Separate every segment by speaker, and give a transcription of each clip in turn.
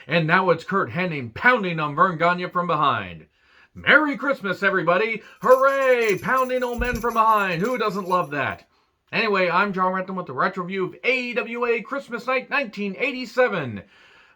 Speaker 1: And now it's Kurt Henning pounding on Verne Gagne from behind. Merry Christmas, everybody! Hooray! Pounding old men from behind. Who doesn't love that? Anyway, I'm John Renton with the retro review of AWA Christmas Night 1987.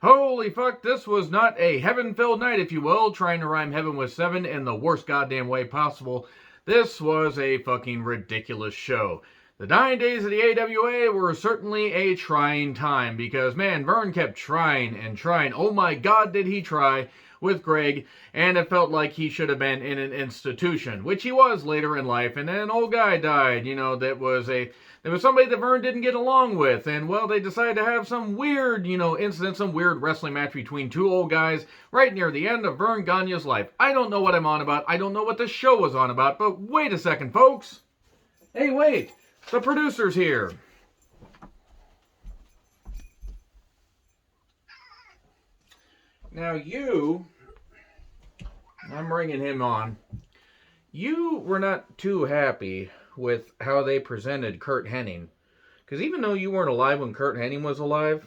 Speaker 1: Holy fuck, this was not a heaven-filled night, if you will, trying to rhyme heaven with seven in the worst goddamn way possible. This was a fucking ridiculous show. The 9 days of the AWA were certainly a trying time because, man, Verne kept trying and trying. Oh my god, did he try with Greg, and it felt like he should have been in an institution, which he was later in life, and then an old guy died, there was somebody that Verne didn't get along with, and, well, they decided to have some weird, incident, some weird wrestling match between two old guys right near the end of Verne Gagne's life. I don't know what I'm on about. I don't know what the show was on about, but wait a second, folks. Hey, wait. The producer's here. Now I'm bringing him on. You were not too happy with how they presented Kurt Henning. Because even though you weren't alive when Kurt Henning was alive,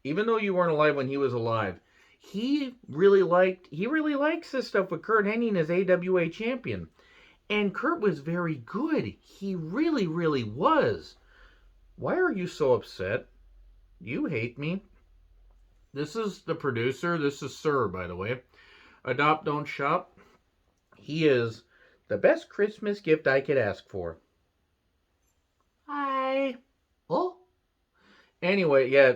Speaker 1: even though you weren't alive when he was alive, he really likes this stuff with Kurt Henning as AWA champion. And Kurt was very good. He really, really was. Why are you so upset? You hate me. This is the producer. This is Sir, by the way. Adopt, don't shop. He is the best Christmas gift I could ask for. Hi. Oh. Anyway, yeah,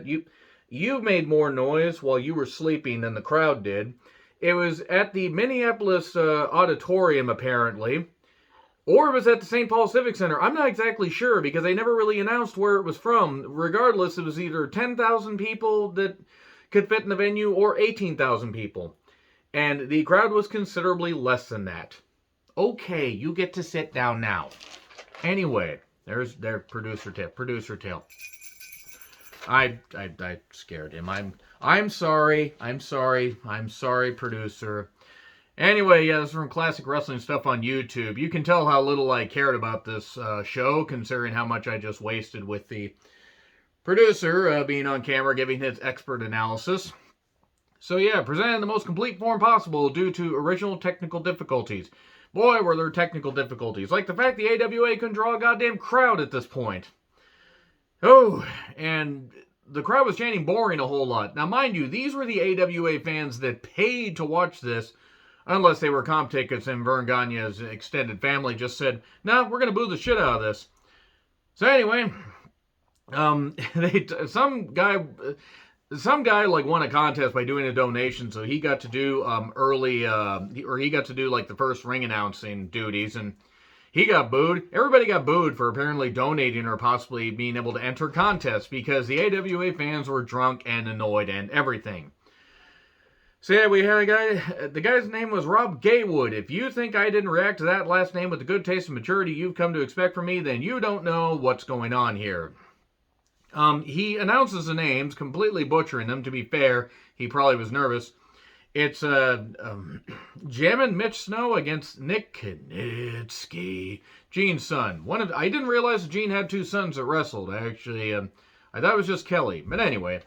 Speaker 1: you made more noise while you were sleeping than the crowd did. It was at the Minneapolis auditorium, apparently. Or it was at the St. Paul Civic Center. I'm not exactly sure because they never really announced where it was from. Regardless, it was either 10,000 people that could fit in the venue or 18,000 people. And the crowd was considerably less than that. Okay, you get to sit down now. Anyway, there's their producer tail. I scared him. I'm sorry, producer. Anyway, yeah, this is from Classic Wrestling Stuff on YouTube. You can tell how little I cared about this show, considering how much I just wasted with the producer being on camera giving his expert analysis. So yeah, presented in the most complete form possible due to original technical difficulties. Boy, were there technical difficulties. Like the fact the AWA couldn't draw a goddamn crowd at this point. Oh, and the crowd was chanting boring a whole lot. Now, mind you, these were the AWA fans that paid to watch this, unless they were comp tickets and Verne Gagne's extended family just said, no, we're going to boo the shit out of this. So anyway, some guy like won a contest by doing a donation, so he got to do he got to do like the first ring announcing duties, and he got booed. Everybody got booed for apparently donating or possibly being able to enter contests because the AWA fans were drunk and annoyed and everything. So yeah, we had a guy, the guy's name was Rob Gaywood. If you think I didn't react to that last name with the good taste and maturity you've come to expect from me, then you don't know what's going on here. He announces the names, completely butchering them. To be fair, he probably was nervous. It's Jammin' Mitch Snow against Nick Knitsky, Gene's son. I didn't realize Gene had two sons that wrestled. Actually, I thought it was just Kelly. But anyway,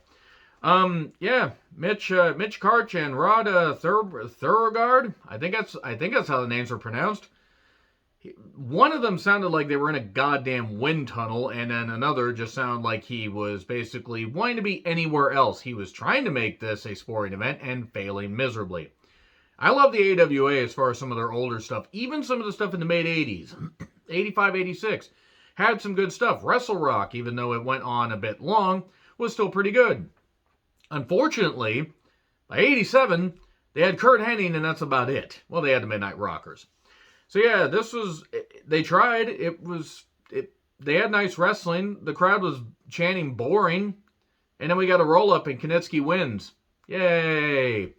Speaker 1: yeah, Mitch Karch and Rod Thurgard. I think that's how the names are pronounced. One of them sounded like they were in a goddamn wind tunnel, and then another just sounded like he was basically wanting to be anywhere else. He was trying to make this a sporting event and failing miserably. I love the AWA as far as some of their older stuff. Even some of the stuff in the mid-80s, 85, 86, had some good stuff. Wrestle Rock, even though it went on a bit long, was still pretty good. Unfortunately, by 87, they had Kurt Henning, and that's about it. Well, they had the Midnight Rockers. So yeah, they tried. They had nice wrestling. The crowd was chanting boring. And then we got a roll-up and Knitsky wins. Yay!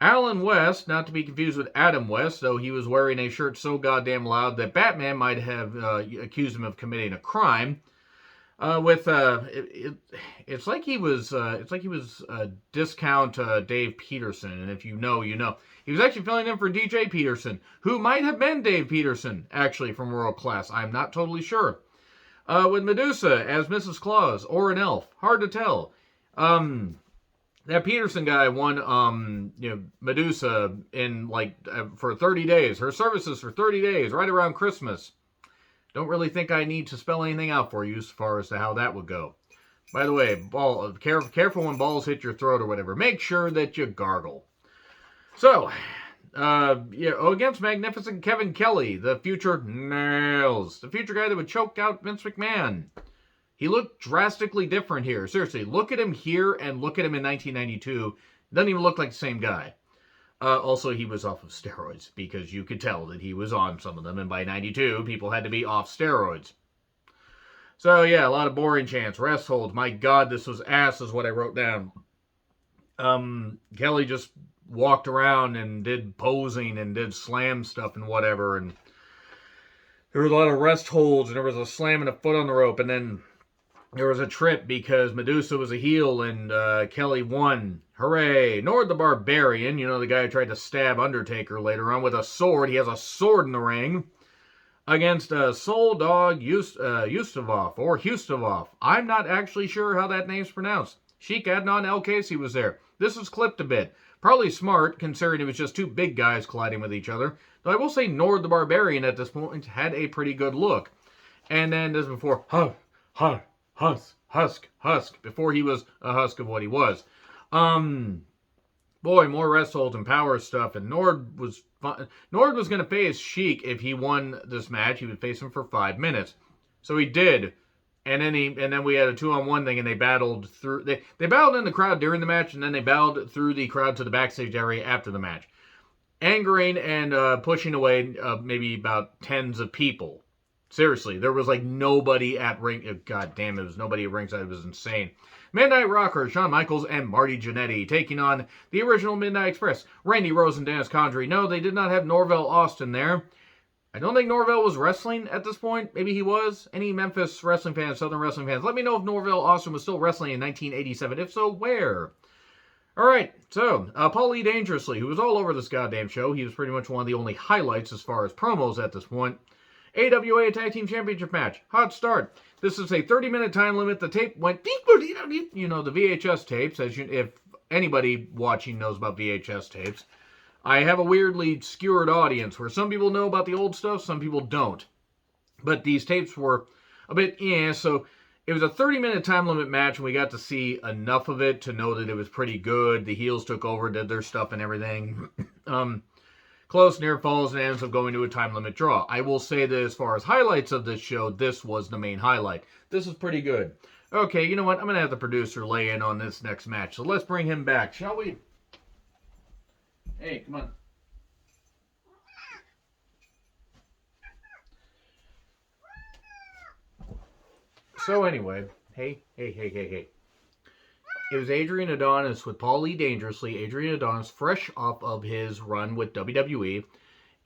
Speaker 1: Alan West, not to be confused with Adam West, though he was wearing a shirt so goddamn loud that Batman might have accused him of committing a crime. It's like he was discount Dave Peterson, and if you know, you know. He was actually filling in for DJ Peterson, who might have been Dave Peterson, actually, from World Class. I'm not totally sure. With Medusa as Mrs. Claus, or an elf. Hard to tell. that Peterson guy won, Medusa in for 30 days. Her services for 30 days, right around Christmas. Don't really think I need to spell anything out for you as far as to how that would go. By the way, careful when balls hit your throat or whatever. Make sure that you gargle. So, against magnificent Kevin Kelly, the future nails. The future guy that would choke out Vince McMahon. He looked drastically different here. Seriously, look at him here and look at him in 1992. Doesn't even look like the same guy. Also, he was off of steroids because you could tell that he was on some of them. And by 92, people had to be off steroids. So, yeah, a lot of boring chants. Rest holds. My God, this was ass is what I wrote down. Kelly just walked around and did posing and did slam stuff and whatever. And there was a lot of rest holds and there was a slam and a foot on the rope. And then there was a trip because Medusa was a heel and Kelly won. Hooray! Nord the Barbarian, the guy who tried to stab Undertaker later on with a sword. He has a sword in the ring. Against Soul Dog Yustavov, or Hustavov. I'm not actually sure how that name's pronounced. Sheik Adnan El Casey was there. This was clipped a bit. Probably smart, considering it was just two big guys colliding with each other. Though I will say Nord the Barbarian at this point had a pretty good look. And then, as before, Husk, before he was a husk of what he was. Boy, more rest holds and power stuff, and Nord was going to face Sheik if he won this match. He would face him for 5 minutes. So he did. And then we had a 2-on-1 thing, and they battled through. They battled in the crowd during the match, and then they battled through the crowd to the backstage area after the match, angering and pushing away maybe about tens of people. Seriously, there was nobody at ring. God damn, it was nobody at ringside. It was insane. Midnight Rocker, Shawn Michaels, and Marty Jannetty taking on the original Midnight Express. Randy Rose and Dennis Condrey. No, they did not have Norvell Austin there. I don't think Norvell was wrestling at this point. Maybe he was. Any Memphis wrestling fans, Southern wrestling fans, let me know if Norvell Austin was still wrestling in 1987. If so, where? Alright, so, Paulie Dangerously, who was all over this goddamn show. He was pretty much one of the only highlights as far as promos at this point. AWA Tag Team Championship match. Hot start. This is a 30-minute time limit. The tape went, the VHS tapes, if anybody watching knows about VHS tapes. I have a weirdly skewered audience where some people know about the old stuff, some people don't. But these tapes were a bit, so it was a 30-minute time limit match, and we got to see enough of it to know that it was pretty good. The heels took over, did their stuff and everything. Close, near falls, and ends up going to a time limit draw. I will say that as far as highlights of this show, this was the main highlight. This is pretty good. Okay, you know what? I'm going to have the producer lay in on this next match. So let's bring him back, shall we? Hey, come on. So anyway, hey. It was Adrian Adonis with Paulie Dangerously. Adrian Adonis, fresh off of his run with WWE,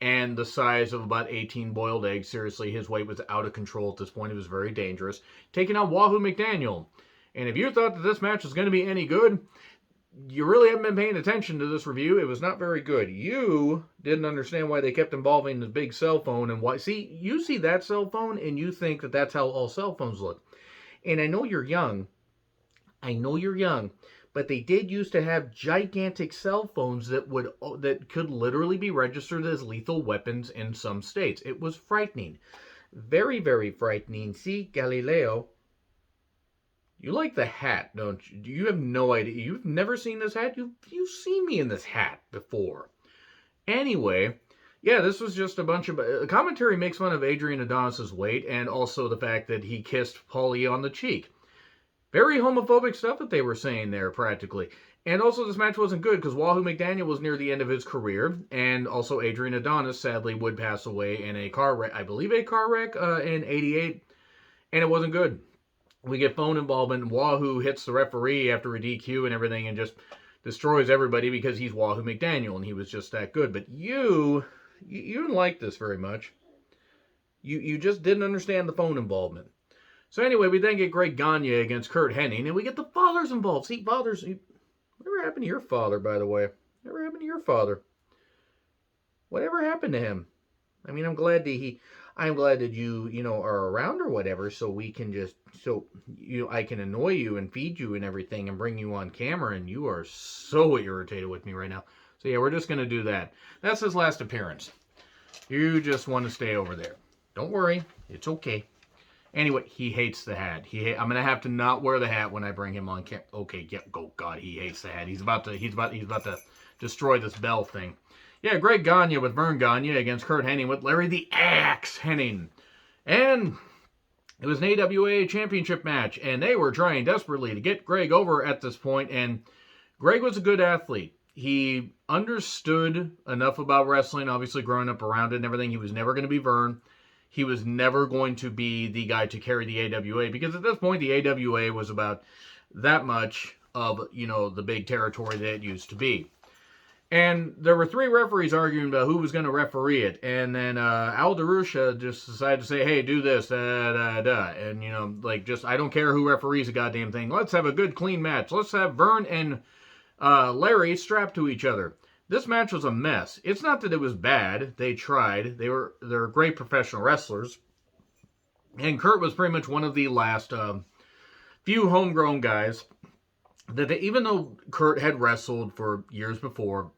Speaker 1: and the size of about 18 boiled eggs. Seriously, his weight was out of control at this point. It was very dangerous. Taking on Wahoo McDaniel. And if you thought that this match was going to be any good, you really haven't been paying attention to this review. It was not very good. You didn't understand why they kept involving the big cell phone and why. See, you see that cell phone and you think that that's how all cell phones look. And I know you're young. But they did used to have gigantic cell phones that could literally be registered as lethal weapons in some states. It was frightening. Very, very frightening. See, Galileo, you like the hat, don't you? You have no idea. You've never seen this hat? You've seen me in this hat before. Anyway, yeah, this was just a bunch of... commentary makes fun of Adrian Adonis' weight and also the fact that he kissed Paulie on the cheek. Very homophobic stuff that they were saying there, practically. And also, this match wasn't good because Wahoo McDaniel was near the end of his career. And also, Adrian Adonis, sadly, would pass away in a car wreck. I believe a car wreck in 88. And it wasn't good. We get phone involvement. And Wahoo hits the referee after a DQ and everything and just destroys everybody because he's Wahoo McDaniel. And he was just that good. But you didn't like this very much. You just didn't understand the phone involvement. So anyway, we then get Greg Gagne against Kurt Hennig, and we get the fathers involved. See, fathers, whatever happened to your father, by the way? Whatever happened to your father? Whatever happened to him? I mean, I'm glad that I'm glad that you are around or whatever, so we can I can annoy you and feed you and everything and bring you on camera, and you are so irritated with me right now. So yeah, we're just going to do that. That's his last appearance. You just want to stay over there. Don't worry, it's okay. Anyway, he hates the hat. I'm gonna have to not wear the hat when I bring him on camera. Okay, yeah, go God, he hates the hat. He's about to destroy this bell thing. Yeah, Greg Gagne with Verne Gagne against Curt Hennig with Larry the Axe Hennig. And it was an AWA championship match, and they were trying desperately to get Greg over at this point, and Greg was a good athlete. He understood enough about wrestling, obviously growing up around it and everything. He was never going to be Verne. He was never going to be the guy to carry the AWA, because at this point the AWA was about that much of, the big territory that it used to be. And there were 3 referees arguing about who was going to referee it. And then Al DeRusha just decided to say, hey, do this, da. And, I don't care who referees a goddamn thing. Let's have a good, clean match. Let's have Verne and Larry strapped to each other. This match was a mess. It's not that it was bad. They tried. They're great professional wrestlers. And Curt was pretty much one of the last few homegrown guys that even though Curt had wrestled for years before,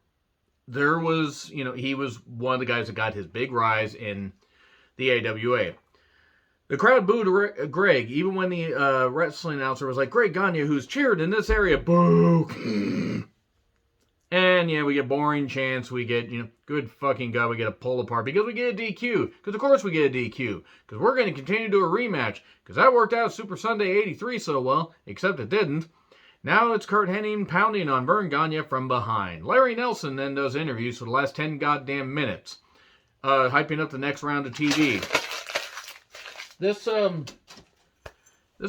Speaker 1: there was, he was one of the guys that got his big rise in the AWA. The crowd booed Greg, even when the wrestling announcer was like, Greg Gagne, who's cheered in this area, boo! And, yeah, we get boring chants, we get, good fucking God, we get a pull apart, because we get a DQ, because of course we get a DQ, because we're going to continue to do a rematch, because that worked out Super Sunday 83 so well, except it didn't. Now it's Curt Hennig pounding on Verne Gagne from behind. Larry Nelson then does interviews for the last 10 goddamn minutes, hyping up the next round of TV. This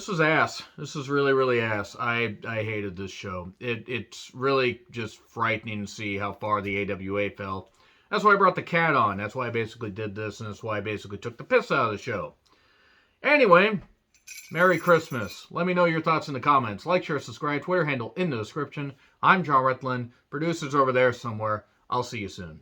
Speaker 1: was ass. This was really, really ass. I hated this show. It's really just frightening to see how far the AWA fell. That's why I brought the cat on. That's why I basically did this, and that's why I basically took the piss out of the show. Anyway, Merry Christmas. Let me know your thoughts in the comments. Like, share, subscribe, Twitter handle in the description. I'm John Rethlin. Producers over there somewhere. I'll see you soon.